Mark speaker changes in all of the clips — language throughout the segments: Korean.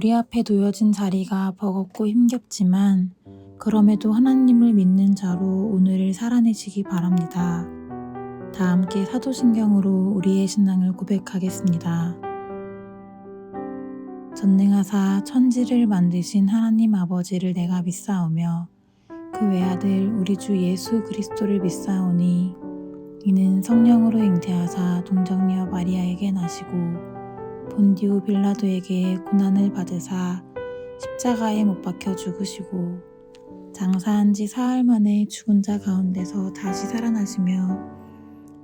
Speaker 1: 우리 앞에 놓여진 자리가 버겁고 힘겹지만 그럼에도 하나님을 믿는 자로 오늘을 살아내시기 바랍니다. 다 함께 사도신경으로 우리의 신앙을 고백하겠습니다. 전능하사 천지를 만드신 하나님 아버지를 내가 믿사오며 그 외아들 우리 주 예수 그리스도를 믿사오니 이는 성령으로 잉태하사 동정녀 마리아에게 나시고 본디오 빌라도에게 고난을 받으사 십자가에 못 박혀 죽으시고 장사한 지 사흘 만에 죽은 자 가운데서 다시 살아나시며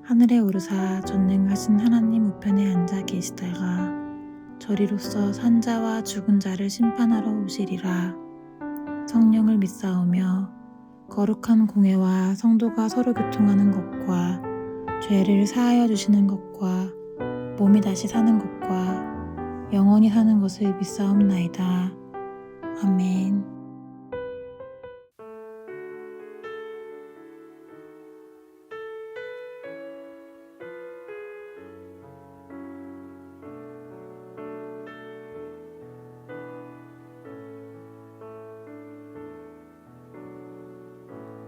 Speaker 1: 하늘에 오르사 전능하신 하나님 우편에 앉아 계시다가 저리로서 산 자와 죽은 자를 심판하러 오시리라. 성령을 믿사오며 거룩한 공회와 성도가 서로 교통하는 것과 죄를 사하여 주시는 것과 몸이 다시 사는 것과 영원히 사는 것을 믿사옵나이다. 아멘.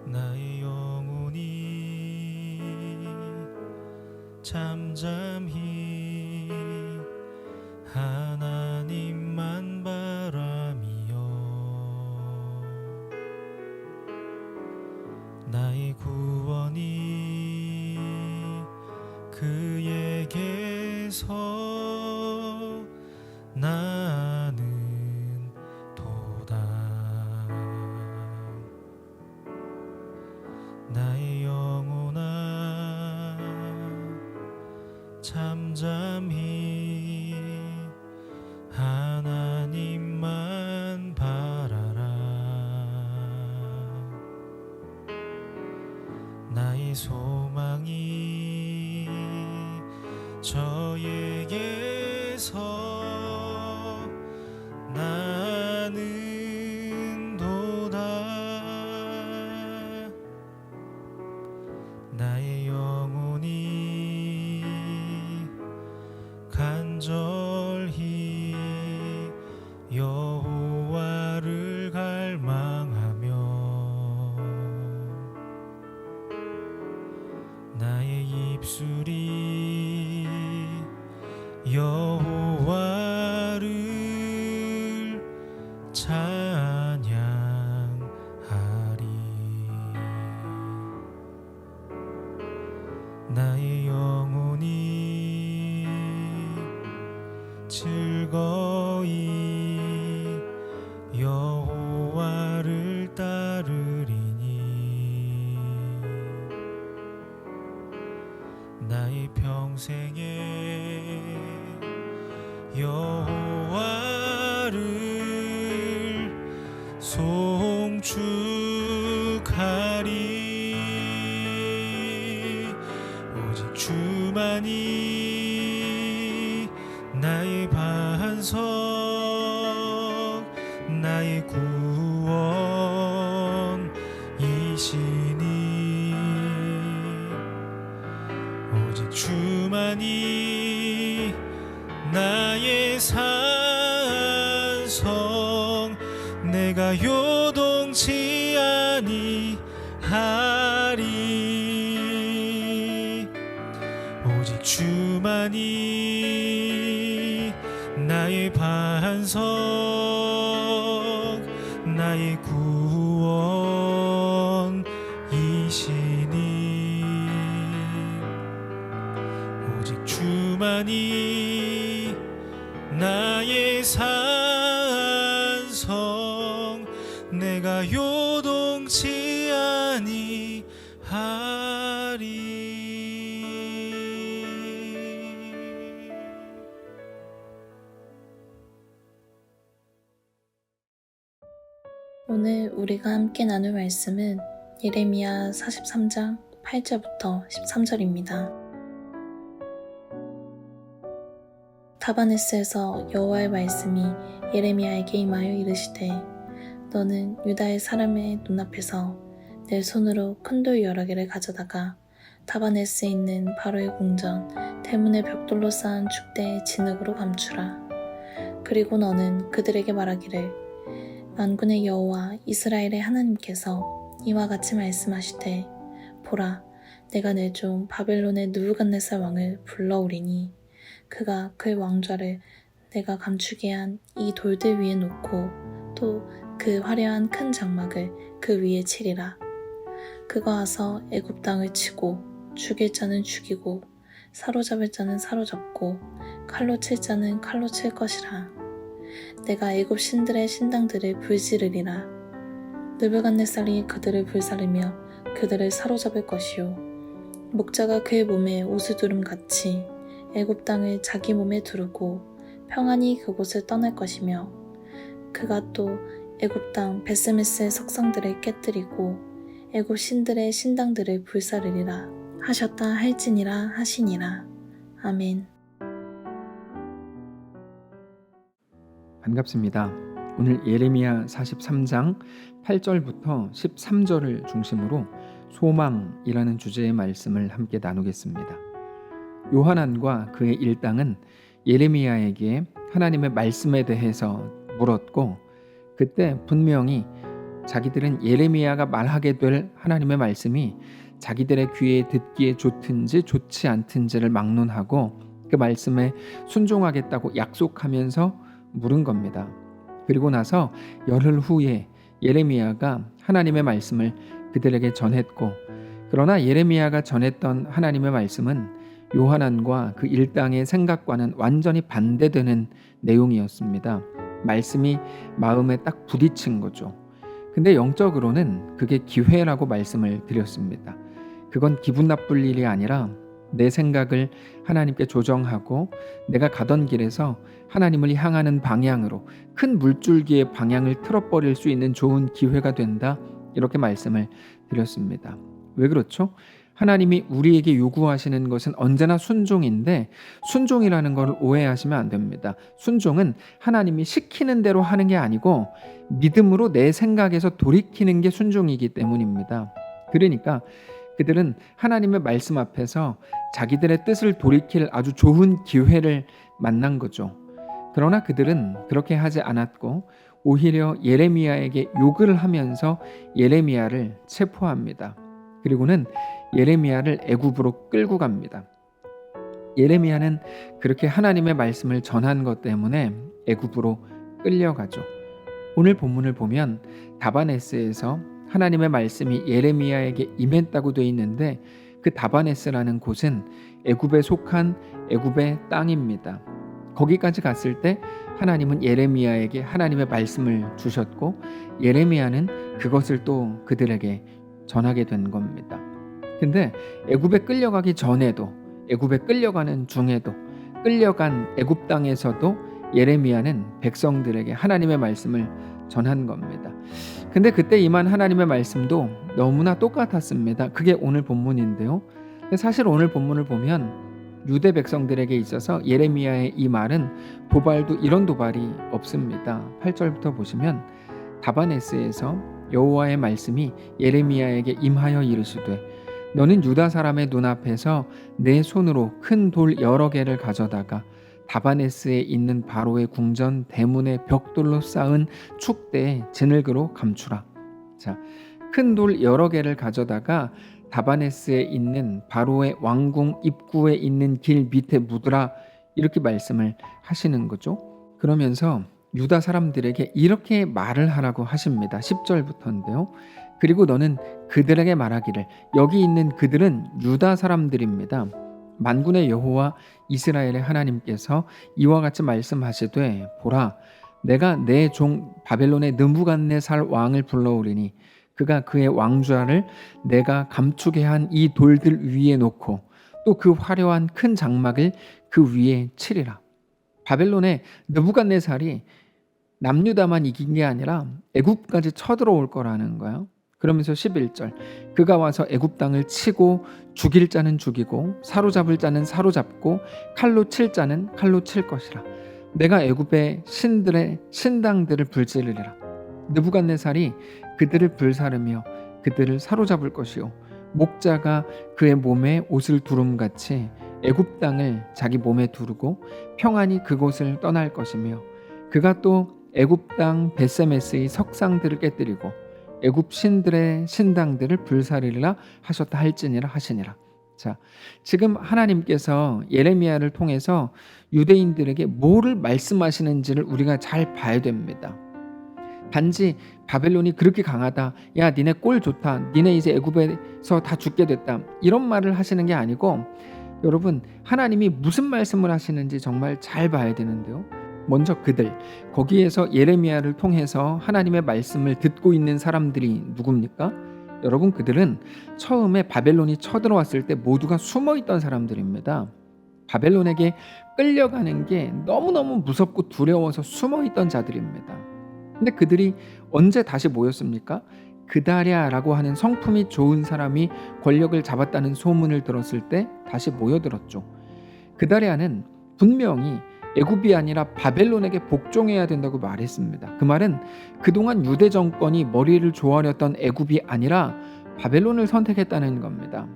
Speaker 2: 나의 영혼이 잠잠히 하나님만 바라미요 나의 구원이 그에게서 나는 도다 나의 영혼아 잠잠히 하나님만 바라라 나의 소망이 저에게서 나는 도다 나의 영혼이 간절히 여호와를 갈망하며 나의 입술이 여호와를 찬양하리 나의 영혼이 즐거이 여호와를 따르리니 나의 평생에 여호와를 송축하리 오직 주만이 나의 반석 나의 구원이시니 오직 주만이 나의 산성 내가 요동치 아니하리 오직 주만이 나의 반석 나의 구원이시니 오직 주만이 나의 산성 내가 요동치 아니하리
Speaker 3: 오늘 우리가 함께 나눌 말씀은 예레미야 43장 8절부터 13절입니다. 타바네스에서 여호와의 말씀이 예레미야에게 임하여 이르시되 너는 유다의 사람의 눈앞에서 내 손으로 큰 돌 여러 개를 가져다가 타바네스에 있는 바로의 궁전 대문의 벽돌로 쌓은 축대의 진흙으로 감추라. 그리고 너는 그들에게 말하기를 만군의 여호와 이스라엘의 하나님께서 이와 같이 말씀하시되 보라 내가 내 종 바벨론의 느부갓네살 왕을 불러오리니 그가 그의 왕좌를 내가 감추게 한 이 돌들 위에 놓고 또 그 화려한 큰 장막을 그 위에 치리라. 그가 와서 애굽 땅을 치고 죽일 자는 죽이고 사로잡을 자는 사로잡고 칼로 칠 자는 칼로 칠 것이라. 내가 애굽 신들의 신당들을 불지르리라. 느부갓네살이 그들을 불사르며 그들을 사로잡을 것이요 목자가 그의 몸에 옷을 두름 같이 애굽 땅을 자기 몸에 두르고 평안히 그곳을 떠날 것이며 그가 또 애굽 땅 베스메스의 석상들을 깨뜨리고 애굽 신들의 신당들을 불사르리라 하셨다 할지니라 하시니라. 아멘.
Speaker 4: 반갑습니다. 오늘 예레미야 43장 8절부터 13절을 중심으로 소망이라는 주제의 말씀을 함께 나누겠습니다. 요하난과 그의 일당은 예레미야에게 하나님의 말씀에 대해서 물었고 그때 분명히 자기들은 예레미야가 말하게 될 하나님의 말씀이 자기들의 귀에 듣기에 좋든지 좋지 않든지를 막론하고 그 말씀에 순종하겠다고 약속하면서 물은 겁니다. 그리고 나서 열흘 후에 예레미야가 하나님의 말씀을 그들에게 전했고 그러나 예레미야가 전했던 하나님의 말씀은 요하난과 그 일당의 생각과는 완전히 반대되는 내용이었습니다. 말씀이 마음에 딱 부딪힌 거죠. 근데 영적으로는 그게 기회라고 말씀을 드렸습니다. 그건 기분 나쁠 일이 아니라 내 생각을 하나님께 조정하고 내가 가던 길에서 하나님을 향하는 방향으로 큰 물줄기의 방향을 틀어버릴 수 있는 좋은 기회가 된다. 이렇게 말씀을 드렸습니다. 왜 그렇죠? 하나님이 우리에게 요구하시는 것은 언제나 순종인데 순종이라는 걸 오해하시면 안 됩니다. 순종은 하나님이 시키는 대로 하는 게 아니고 믿음으로 내 생각에서 돌이키는 게 순종이기 때문입니다. 그러니까 그들은 하나님의 말씀 앞에서 자기들의 뜻을 돌이킬 아주 좋은 기회를 만난 거죠. 그러나 그들은 그렇게 하지 않았고 오히려 예레미야에게 욕을 하면서 예레미야를 체포합니다. 그리고는 예레미야를 애굽으로 끌고 갑니다. 예레미야는 그렇게 하나님의 말씀을 전한 것 때문에 애굽으로 끌려가죠. 오늘 본문을 보면 다바네스에서 하나님의 말씀이 예레미야에게 임했다고 되어 있는데 그 다바네스라는 곳은 애굽에 속한 애굽의 땅입니다. 거기까지 갔을 때 하나님은 예레미야에게 하나님의 말씀을 주셨고 예레미야는 그것을 또 그들에게 전하게 된 겁니다. 근데 애굽에 끌려가기 전에도 애굽에 끌려가는 중에도 끌려간 애굽 땅에서도 예레미야는 백성들에게 하나님의 말씀을 전한 겁니다. 근데 그때 임한 하나님의 말씀도 너무나 똑같았습니다. 그게 오늘 본문인데요. 사실 오늘 본문을 보면 유대 백성들에게 있어서 예레미야의 이 말은 도발도 이런 도발이 없습니다. 8절부터 보시면 다바네스에서 여호와의 말씀이 예레미야에게 임하여 이르시되 너는 유다 사람의 눈앞에서 내 손으로 큰 돌 여러 개를 가져다가 다바네스에 있는 바로의 궁전 대문의 벽돌로 쌓은 축대에 진흙으로 감추라. 자, 큰 돌 여러 개를 가져다가 다바네스에 있는 바로의 왕궁 입구에 있는 길 밑에 묻으라 이렇게 말씀을 하시는 거죠. 그러면서 유다 사람들에게 이렇게 말을 하라고 하십니다. 10절부터인데요. 그리고 너는 그들에게 말하기를 여기 있는 그들은 유다 사람들입니다. 만군의 여호와 이스라엘의 하나님께서 이와 같이 말씀하시되 보라 내가 내 종 바벨론의 느부갓네살 왕을 불러오리니 그가 그의 왕좌를 내가 감추게 한 이 돌들 위에 놓고 또 그 화려한 큰 장막을 그 위에 치리라. 바벨론의 느부갓네살이 남유다만 이긴 게 아니라 애굽까지 쳐들어올 거라는 거예요. 그러면서 11절 그가 와서 애굽 땅을 치고 죽일 자는 죽이고 사로잡을 자는 사로잡고 칼로 칠 자는 칼로 칠 것이라. 내가 애굽의 신들의 신당들을 불지르리라. 느부갓네살이 그들을 불사르며 그들을 사로잡을 것이요 목자가 그의 몸에 옷을 두름같이 애굽 땅을 자기 몸에 두르고 평안히 그곳을 떠날 것이며 그가 또 애굽 땅 베세메스의 석상들을 깨뜨리고 애굽 신들의 신당들을 불사르리라 하셨다 할지니라 하시니라. 자, 지금 하나님께서 예레미야를 통해서 유대인들에게 뭐를 말씀하시는지를 우리가 잘 봐야 됩니다. 단지 바벨론이 그렇게 강하다, 야 니네 꼴 좋다, 니네 이제 애굽에서 다 죽게 됐다, 이런 말을 하시는 게 아니고, 여러분 하나님이 무슨 말씀을 하시는지 정말 잘 봐야 되는데요. 먼저 그들, 거기에서 예레미야를 통해서 하나님의 말씀을 듣고 있는 사람들이 누굽니까? 여러분 그들은 처음에 바벨론이 쳐들어왔을 때 모두가 숨어있던 사람들입니다. 바벨론에게 끌려가는 게 너무너무 무섭고 두려워서 숨어있던 자들입니다. 근데 그들이 언제 다시 모였습니까? 그다랴라고 하는 성품이 좋은 사람이 권력을 잡았다는 소문을 들었을 때 다시 모여들었죠. 그다랴는 분명히 애굽이 아니라 바벨론에게 복종해야 된다고 말했습니다. 그 말은 그동안 유대 정권이 머리를 조아렸던 애굽이 아니라 바벨론을 선택했다는 겁니다.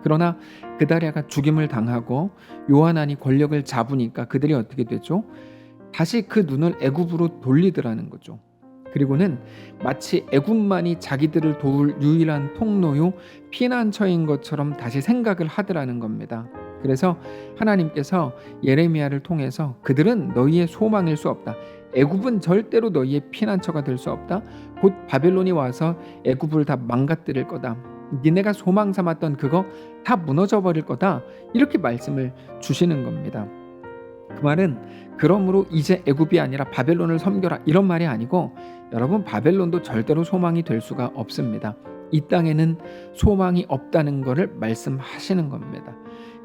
Speaker 4: 그러나 그다랴가 죽임을 당하고 요하난이 권력을 잡으니까 그들이 어떻게 되죠? 다시 그 눈을 애굽으로 돌리더라는 거죠. 그리고는 마치 애굽만이 자기들을 도울 유일한 통로요 피난처인 것처럼 다시 생각을 하더라는 겁니다. 그래서 하나님께서 예레미야를 통해서 그들은 너희의 소망일 수 없다, 애굽은 절대로 너희의 피난처가 될 수 없다, 곧 바벨론이 와서 애굽을 다 망가뜨릴 거다, 니네가 소망 삼았던 그거 다 무너져 버릴 거다, 이렇게 말씀을 주시는 겁니다. 그 말은 그러므로 이제 애굽이 아니라 바벨론을 섬겨라, 이런 말이 아니고, 여러분 바벨론도 절대로 소망이 될 수가 없습니다. 이 땅에는 소망이 없다는 것을 말씀하시는 겁니다.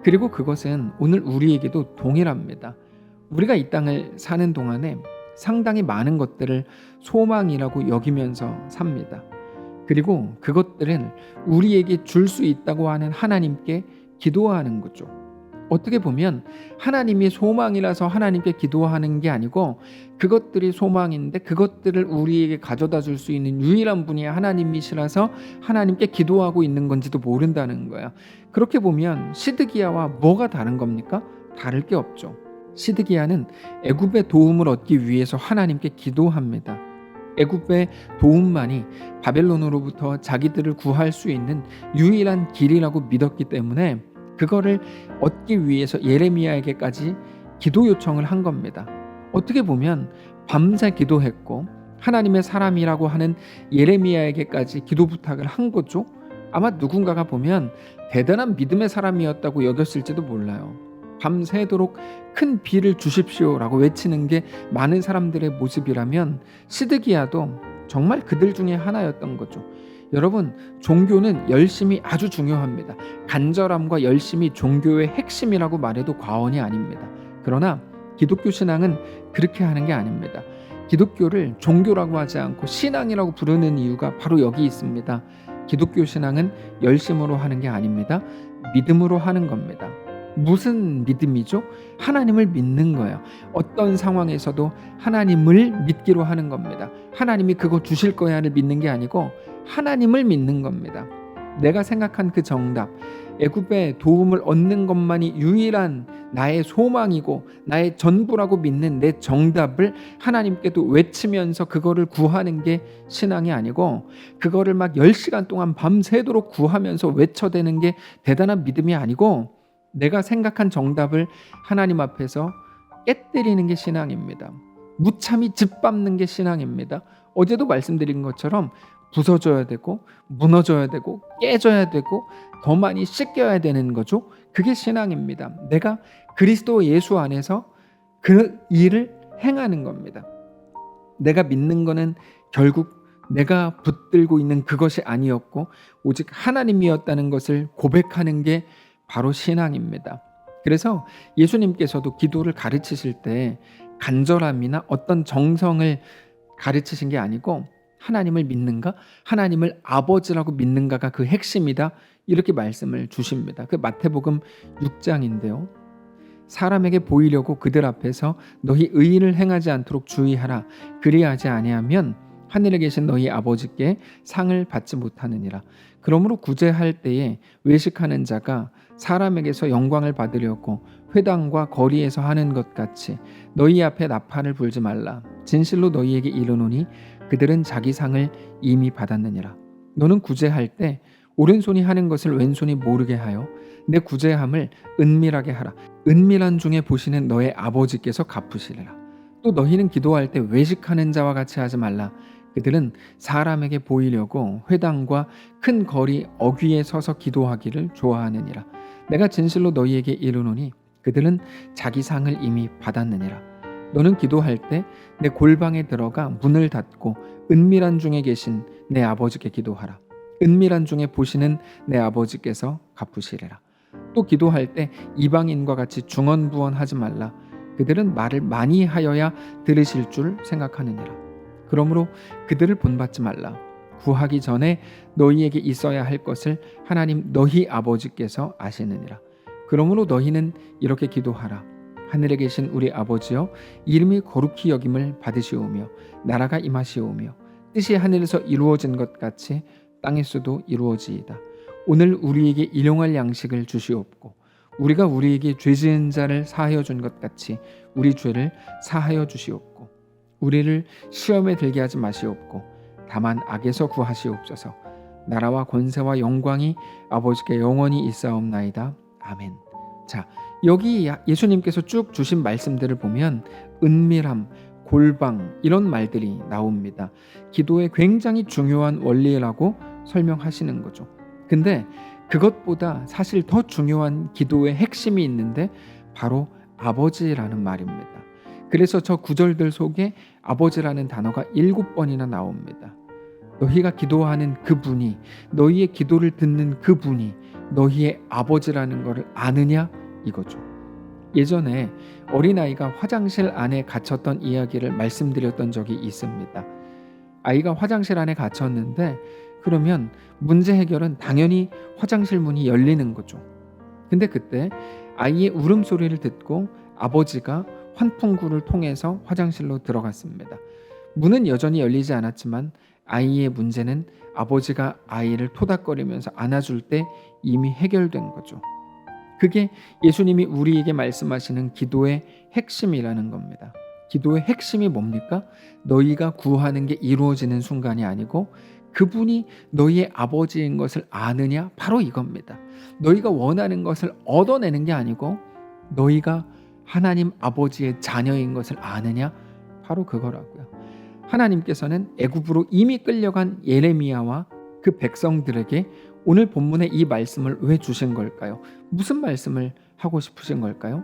Speaker 4: 그리고 그것은 오늘 우리에게도 동일합니다. 우리가 이 땅을 사는 동안에 상당히 많은 것들을 소망이라고 여기면서 삽니다. 그리고 그것들은 우리에게 줄 수 있다고 하는 하나님께 기도하는 거죠. 어떻게 보면 하나님이 소망이라서 하나님께 기도하는 게 아니고, 그것들이 소망인데 그것들을 우리에게 가져다 줄 수 있는 유일한 분이 하나님이시라서 하나님께 기도하고 있는 건지도 모른다는 거야. 그렇게 보면 시드기야와 뭐가 다른 겁니까? 다를 게 없죠. 시드기야는 애굽의 도움을 얻기 위해서 하나님께 기도합니다. 애굽의 도움만이 바벨론으로부터 자기들을 구할 수 있는 유일한 길이라고 믿었기 때문에 그거를 얻기 위해서 예레미야에게까지 기도 요청을 한 겁니다. 어떻게 보면 밤새 기도했고 하나님의 사람이라고 하는 예레미야에게까지 기도 부탁을 한 거죠. 아마 누군가가 보면 대단한 믿음의 사람이었다고 여겼을지도 몰라요. 밤새도록 큰 비를 주십시오라고 외치는 게 많은 사람들의 모습이라면 시드기야도 정말 그들 중에 하나였던 거죠. 여러분, 종교는 열심이 아주 중요합니다. 간절함과 열심이 종교의 핵심이라고 말해도 과언이 아닙니다. 그러나 기독교 신앙은 그렇게 하는 게 아닙니다. 기독교를 종교라고 하지 않고 신앙이라고 부르는 이유가 바로 여기 있습니다. 기독교 신앙은 열심으로 하는 게 아닙니다. 믿음으로 하는 겁니다. 무슨 믿음이죠? 하나님을 믿는 거예요. 어떤 상황에서도 하나님을 믿기로 하는 겁니다. 하나님이 그거 주실 거야를 믿는 게 아니고 하나님을 믿는 겁니다. 내가 생각한 그 정답, 애굽의 도움을 얻는 것만이 유일한 나의 소망이고 나의 전부라고 믿는 내 정답을 하나님께도 외치면서 그거를 구하는 게 신앙이 아니고, 그거를 막 10시간 동안 밤새도록 구하면서 외쳐대는 게 대단한 믿음이 아니고, 내가 생각한 정답을 하나님 앞에서 깨뜨리는 게 신앙입니다. 무참히 짓밟는 게 신앙입니다. 어제도 말씀드린 것처럼 부서져야 되고 무너져야 되고 깨져야 되고 더 많이 씻겨야 되는 거죠. 그게 신앙입니다. 내가 그리스도 예수 안에서 그 일을 행하는 겁니다. 내가 믿는 거는 결국 내가 붙들고 있는 그것이 아니었고 오직 하나님이었다는 것을 고백하는 게 바로 신앙입니다. 그래서 예수님께서도 기도를 가르치실 때 간절함이나 어떤 정성을 가르치신 게 아니고 하나님을 믿는가? 하나님을 아버지라고 믿는가가 그 핵심이다. 이렇게 말씀을 주십니다. 그 마태복음 6장인데요. 사람에게 보이려고 그들 앞에서 너희 의의를 행하지 않도록 주의하라. 그리하지 아니하면 하늘에 계신 너희 아버지께 상을 받지 못하느니라. 그러므로 구제할 때에 외식하는 자가 사람에게서 영광을 받으려고 회당과 거리에서 하는 것 같이 너희 앞에 나팔을 불지 말라. 진실로 너희에게 이르노니 그들은 자기 상을 이미 받았느니라. 너는 구제할 때 오른손이 하는 것을 왼손이 모르게 하여 내 구제함을 은밀하게 하라. 은밀한 중에 보시는 너의 아버지께서 갚으시리라. 또 너희는 기도할 때 외식하는 자와 같이 하지 말라. 그들은 사람에게 보이려고 회당과 큰 거리 어귀에 서서 기도하기를 좋아하느니라. 내가 진실로 너희에게 이르노니 그들은 자기 상을 이미 받았느니라. 너는 기도할 때 내 골방에 들어가 문을 닫고 은밀한 중에 계신 내 아버지께 기도하라. 은밀한 중에 보시는 내 아버지께서 갚으시리라. 또 기도할 때 이방인과 같이 중언부언하지 말라. 그들은 말을 많이 하여야 들으실 줄 생각하느니라. 그러므로 그들을 본받지 말라. 구하기 전에 너희에게 있어야 할 것을 하나님 너희 아버지께서 아시느니라. 그러므로 너희는 이렇게 기도하라. 하늘에 계신 우리 아버지여, 이름이 거룩히 여김을 받으시오며 나라가 임하시오며 뜻이 하늘에서 이루어진 것 같이 땅에서도 이루어지이다. 오늘 우리에게 일용할 양식을 주시옵고 우리가 우리에게 죄 지은 자를 사하여 준 것 같이 우리 죄를 사하여 주시옵고 우리를 시험에 들게 하지 마시옵고 다만 악에서 구하시옵소서. 나라와 권세와 영광이 아버지께 영원히 있사옵나이다. 아멘. 자, 여기 예수님께서 쭉 주신 말씀들을 보면 은밀함, 골방 이런 말들이 나옵니다. 기도의 굉장히 중요한 원리라고 설명하시는 거죠. 근데 그것보다 사실 더 중요한 기도의 핵심이 있는데 바로 아버지라는 말입니다. 그래서 저 구절들 속에 아버지라는 단어가 7번이나 나옵니다. 너희가 기도하는 그분이, 너희의 기도를 듣는 그분이 너희의 아버지라는 것을 아느냐 이거죠. 예전에 어린아이가 화장실 안에 갇혔던 이야기를 말씀드렸던 적이 있습니다. 아이가 화장실 안에 갇혔는데 그러면 문제 해결은 당연히 화장실 문이 열리는 거죠. 근데 그때 아이의 울음소리를 듣고 아버지가 환풍구를 통해서 화장실로 들어갔습니다. 문은 여전히 열리지 않았지만 아이의 문제는 아버지가 아이를 토닥거리면서 안아줄 때 이미 해결된 거죠. 그게 예수님이 우리에게 말씀하시는 기도의 핵심이라는 겁니다. 기도의 핵심이 뭡니까? 너희가 구하는 게 이루어지는 순간이 아니고 그분이 너희의 아버지인 것을 아느냐? 바로 이겁니다. 너희가 원하는 것을 얻어내는 게 아니고 너희가 하나님 아버지의 자녀인 것을 아느냐? 바로 그거라고요. 하나님께서는 애굽으로 이미 끌려간 예레미야와 그 백성들에게 오늘 본문의 이 말씀을 왜 주신 걸까요? 무슨 말씀을 하고 싶으신 걸까요?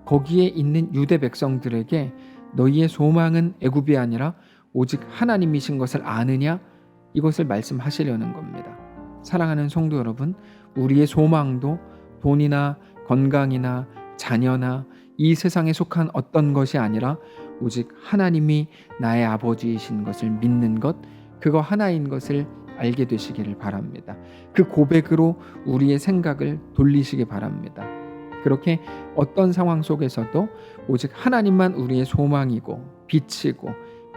Speaker 4: 거기에 있는 유대 백성들에게 너희의 소망은 애굽이 아니라 오직 하나님이신 것을 아느냐? 이것을 말씀하시려는 겁니다. 사랑하는 성도 여러분, 우리의 소망도 돈이나 건강이나 자녀나 이 세상에 속한 어떤 것이 아니라 오직 하나님이 나의 아버지이신 것을 믿는 것, 그거 하나인 것을 알게 되시기를 바랍니다. 그 고백으로 우리의 생각을 돌리시기 바랍니다. 그렇게 어떤 상황 속에서도 오직 하나님만 우리의 소망이고 빛이고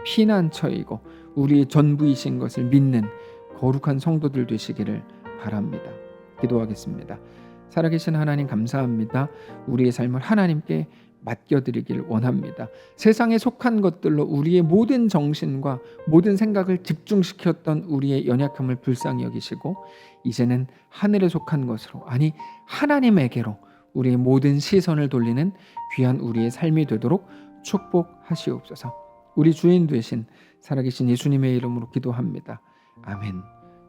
Speaker 4: 피난처이고 우리의 전부이신 것을 믿는 거룩한 성도들 되시기를 바랍니다. 기도하겠습니다. 살아계신 하나님 감사합니다. 우리의 삶을 하나님께 맡겨드리길 원합니다. 세상에 속한 것들로 우리의 모든 정신과 모든 생각을 집중시켰던 우리의 연약함을 불쌍히 여기시고 이제는 하늘에 속한 것으로, 아니 하나님에게로 우리의 모든 시선을 돌리는 귀한 우리의 삶이 되도록 축복하시옵소서. 우리 주인 되신 살아계신 예수님의 이름으로 기도합니다. 아멘.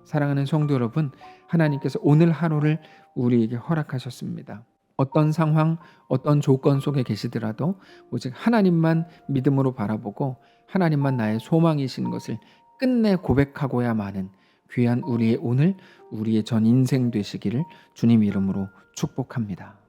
Speaker 4: 사랑하는 성도 여러분, 하나님께서 오늘 하루를 우리에게 허락하셨습니다. 어떤 상황, 어떤 조건 속에 계시더라도 오직 하나님만 믿음으로 바라보고 하나님만 나의 소망이신 것을 끝내 고백하고야 마는 귀한 우리의 오늘, 우리의 전 인생 되시기를 주님 이름으로 축복합니다.